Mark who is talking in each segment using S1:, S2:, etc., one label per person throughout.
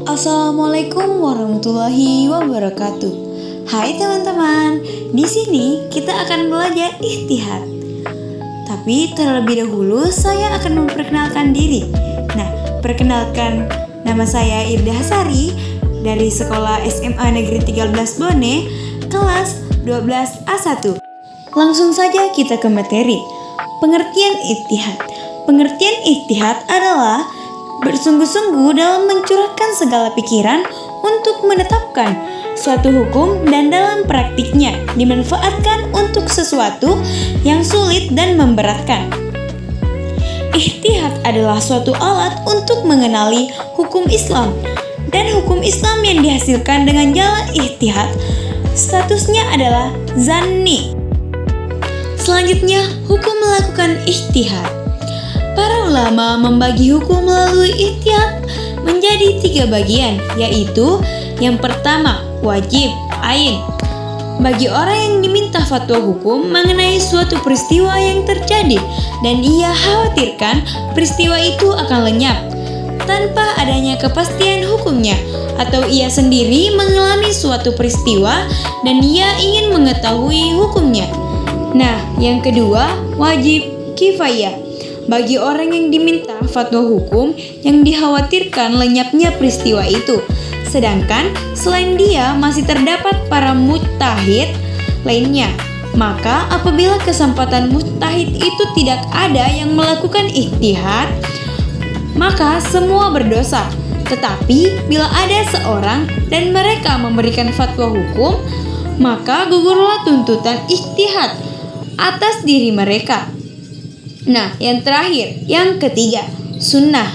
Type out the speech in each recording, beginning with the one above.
S1: Assalamualaikum warahmatullahi wabarakatuh. Hai teman-teman, di sini kita akan belajar ijtihad. Tapi terlebih dahulu saya akan memperkenalkan diri. Perkenalkan, nama saya Irda Hasari dari Sekolah SMA Negeri 13 Bone, kelas 12 A1. Langsung saja kita ke materi. Pengertian ijtihad. Pengertian ijtihad adalah bersungguh-sungguh dalam mencurahkan segala pikiran untuk menetapkan suatu hukum dan dalam praktiknya dimanfaatkan untuk sesuatu yang sulit dan memberatkan. Ijtihad adalah suatu alat untuk mengenali hukum Islam, dan hukum Islam yang dihasilkan dengan jalan ijtihad statusnya adalah zanni. Selanjutnya, hukum melakukan ijtihad. Para ulama membagi hukum melalui ijtihad menjadi 3 bagian, yaitu yang pertama, wajib, ain. Bagi orang yang diminta fatwa hukum mengenai suatu peristiwa yang terjadi dan ia khawatirkan peristiwa itu akan lenyap tanpa adanya kepastian hukumnya, atau ia sendiri mengalami suatu peristiwa dan ia ingin mengetahui hukumnya. Yang kedua, wajib kifayah. Bagi orang yang diminta fatwa hukum yang dikhawatirkan lenyapnya peristiwa itu, sedangkan selain dia masih terdapat para mujtahid lainnya, maka apabila kesempatan mujtahid itu tidak ada yang melakukan ijtihad, maka semua berdosa. Tetapi bila ada seorang dan mereka memberikan fatwa hukum, maka gugurlah tuntutan ijtihad atas diri mereka. Yang terakhir, yang ketiga, sunnah.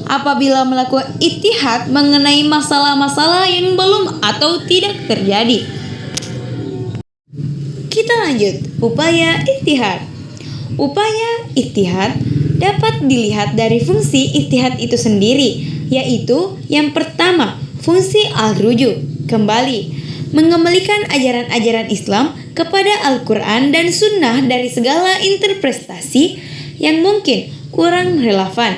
S1: Apabila melakukan ijtihad mengenai masalah-masalah yang belum atau tidak terjadi. Kita lanjut, upaya ijtihad. Upaya ijtihad dapat dilihat dari fungsi ijtihad itu sendiri, yaitu yang pertama, fungsi al-rujuk, kembali, mengembalikan ajaran-ajaran Islam kepada Al-Quran dan Sunnah dari segala interpretasi yang mungkin kurang relevan.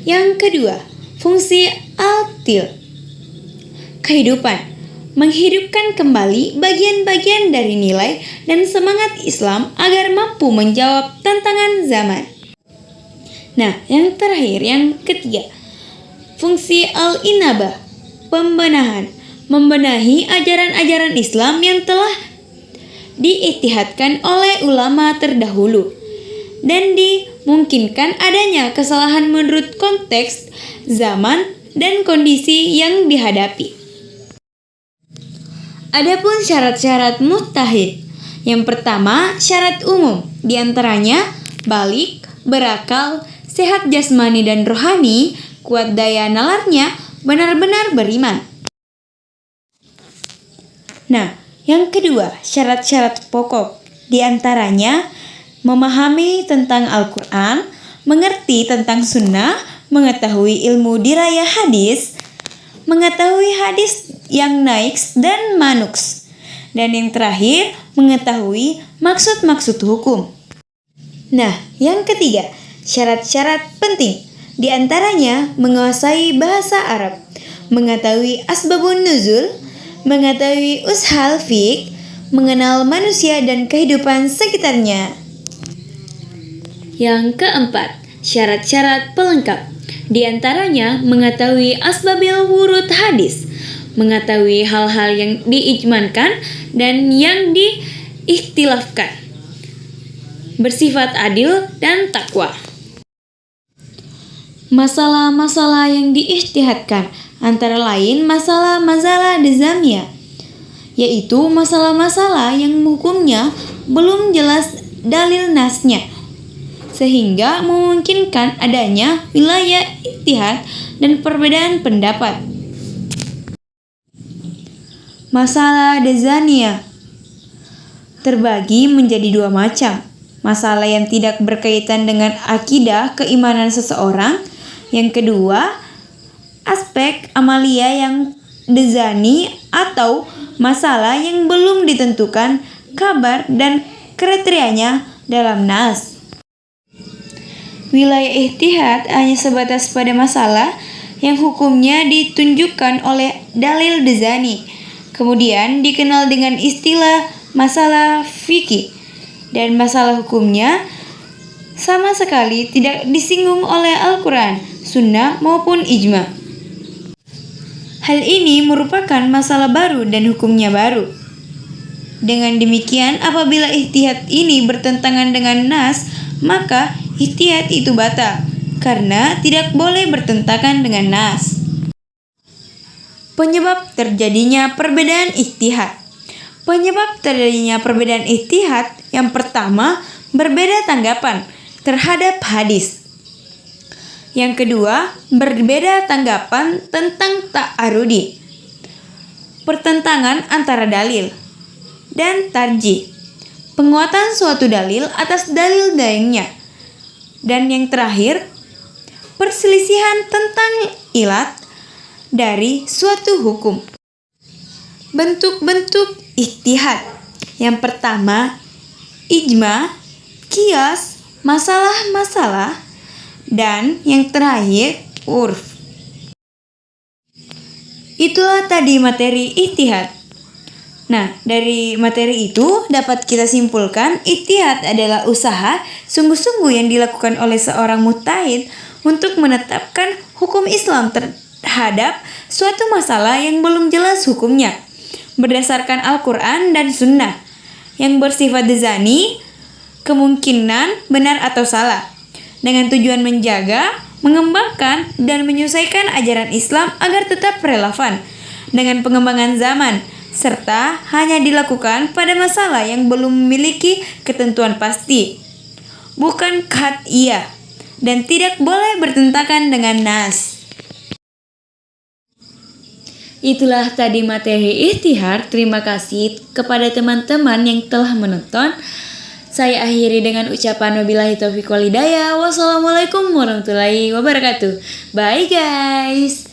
S1: Yang kedua, fungsi al-til, kehidupan, menghidupkan kembali bagian-bagian dari nilai dan semangat Islam agar mampu menjawab tantangan zaman. Yang terakhir, yang ketiga, fungsi al-inabah, pembenahan, membenahi ajaran-ajaran Islam yang telah diijtihadkan oleh ulama terdahulu dan dimungkinkan adanya kesalahan menurut konteks, zaman, dan kondisi yang dihadapi. Adapun syarat-syarat mujtahid. Yang pertama, syarat umum, diantaranya balik, berakal, sehat jasmani dan rohani, kuat daya nalarnya, benar-benar beriman. Yang kedua, syarat-syarat pokok, diantaranya memahami tentang Al-Quran, mengerti tentang sunnah, mengetahui ilmu dirayah hadis, mengetahui hadis yang naiks dan manuks, dan yang terakhir, mengetahui maksud-maksud hukum. Yang ketiga, syarat-syarat penting, diantaranya menguasai bahasa Arab, mengetahui asbabun nuzul, mengetahui ushal fiqh, mengenal manusia dan kehidupan sekitarnya. Yang keempat, syarat-syarat pelengkap, diantaranya mengetahui asbabil wurud hadis, mengetahui hal-hal yang diijmankan dan yang diikhtilafkan, bersifat adil dan takwa. Masalah-masalah yang diijtihadkan antara lain masalah dzamiyah, yaitu masalah-masalah yang hukumnya belum jelas dalil nasnya, sehingga memungkinkan adanya wilayah ijtihad dan perbedaan pendapat. Masalah dzamiyah terbagi menjadi 2 macam. Masalah yang tidak berkaitan dengan akidah keimanan seseorang. Yang kedua, aspek amalia yang dzanni atau masalah yang belum ditentukan kabar dan kriterianya dalam nas. Wilayah ijtihad hanya sebatas pada masalah yang hukumnya ditunjukkan oleh dalil dzani. Kemudian dikenal dengan istilah masalah fikih, dan masalah hukumnya sama sekali tidak disinggung oleh Al-Quran, Sunnah maupun ijma. Hal ini merupakan masalah baru dan hukumnya baru. Dengan demikian, apabila ijtihad ini bertentangan dengan nas, maka ijtihad itu batal, karena tidak boleh bertentangan dengan nas. Penyebab terjadinya perbedaan ijtihad. Penyebab terjadinya perbedaan ijtihad yang pertama, berbeda tanggapan terhadap hadis. Yang kedua, berbeda tanggapan tentang ta'arudi, pertentangan antara dalil, dan tarjih, penguatan suatu dalil atas dalil lainnya. Dan yang terakhir, perselisihan tentang ilat dari suatu hukum. Bentuk-bentuk ijtihad. Yang pertama, ijma, qiyas, masalah-masalah, dan yang terakhir, urf. Itulah tadi materi ijtihad. Nah, dari materi itu dapat kita simpulkan ijtihad adalah usaha sungguh-sungguh yang dilakukan oleh seorang mujtahid untuk menetapkan hukum Islam terhadap suatu masalah yang belum jelas hukumnya berdasarkan Al-Quran dan Sunnah yang bersifat dzani, kemungkinan benar atau salah, dengan tujuan menjaga, mengembangkan, dan menyelesaikan ajaran Islam agar tetap relevan dengan pengembangan zaman, serta hanya dilakukan pada masalah yang belum memiliki ketentuan pasti, bukan qat'iyah, dan tidak boleh bertentangan dengan nas. Itulah tadi materi ijtihad. Terima kasih kepada teman-teman yang telah menonton. Saya akhiri dengan ucapan wabillahi taufiq wal hidayah. Wassalamualaikum warahmatullahi wabarakatuh. Bye guys.